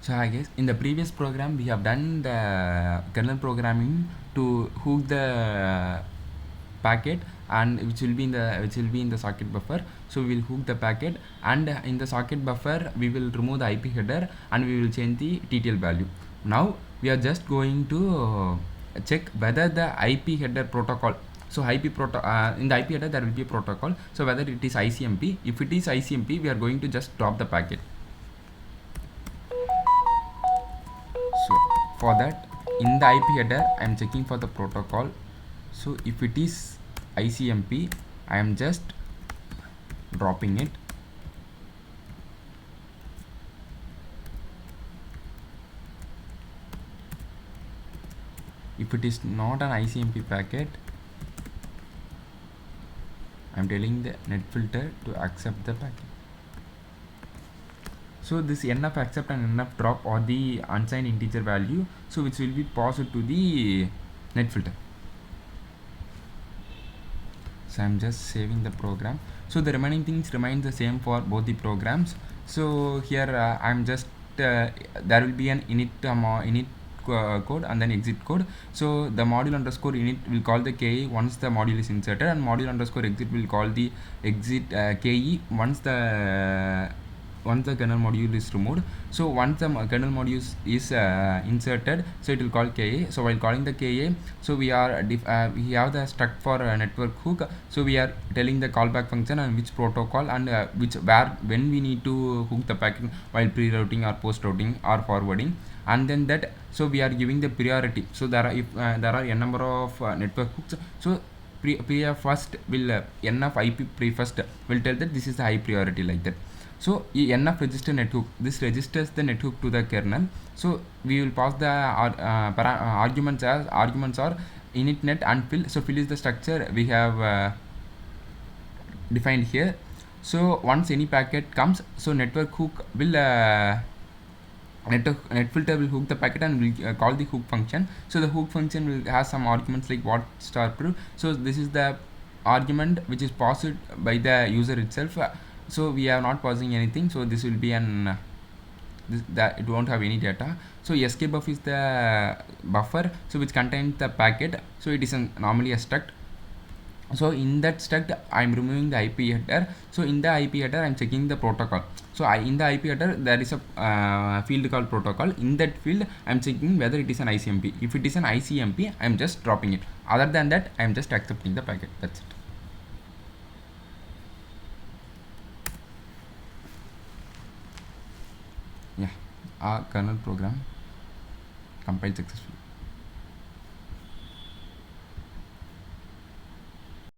So I guess in the previous program we have done the kernel programming to hook the packet, and which will be in the socket buffer. So we will hook the packet, and in the socket buffer we will remove the IP header and we will change the TTL value. Now we are just going to check whether the IP header protocol, so in the IP header there will be a protocol, so whether it is ICMP. If it is ICMP, we are going to just drop the packet. So for that, in the IP header I am checking for the protocol. So if it is ICMP, I am just dropping it. If it is not an ICMP packet, I am telling the net filter to accept the packet. So this enough accept and enough drop are the unsigned integer value, so which will be passed to the net filter. So I'm just saving the program. So the remaining things remain the same for both the programs. So here I'm just there will be an init code and then exit code. So the module underscore init will call the KE once the module is inserted, and module underscore exit will call the exit KE once the kernel module is removed. So once the kernel module is inserted, so it will call KA. So while calling the KA, so we have the struct for network hook. So we are telling the callback function and which protocol and when we need to hook the packet, while pre-routing or post-routing or forwarding. And then that, so we are giving the priority. So there are a number of network hooks. So pre first will n of IP pre first will tell that this is the high priority, like that. So n of register net hook, this registers the net hook to the kernel. So we will pass the arguments are init net and fill. So fill is the structure we have defined here. So once any packet comes, so network hook will net filter will hook the packet and will call the hook function. So the hook function will have some arguments like what star proof. So this is the argument which is passed by the user itself. So we are not passing anything, so this will be an that it won't have any data. So SK buff is the buffer, so which contains the packet. So it is normally a struct. So in that struct I am removing the IP header. So in the IP header I am checking the protocol. So in the IP header there is a field called protocol. In that field I am checking whether it is an ICMP. If it is an ICMP, I am just dropping it. Other than that, I am just accepting the packet. That's it. Yeah, our kernel program compiled successfully.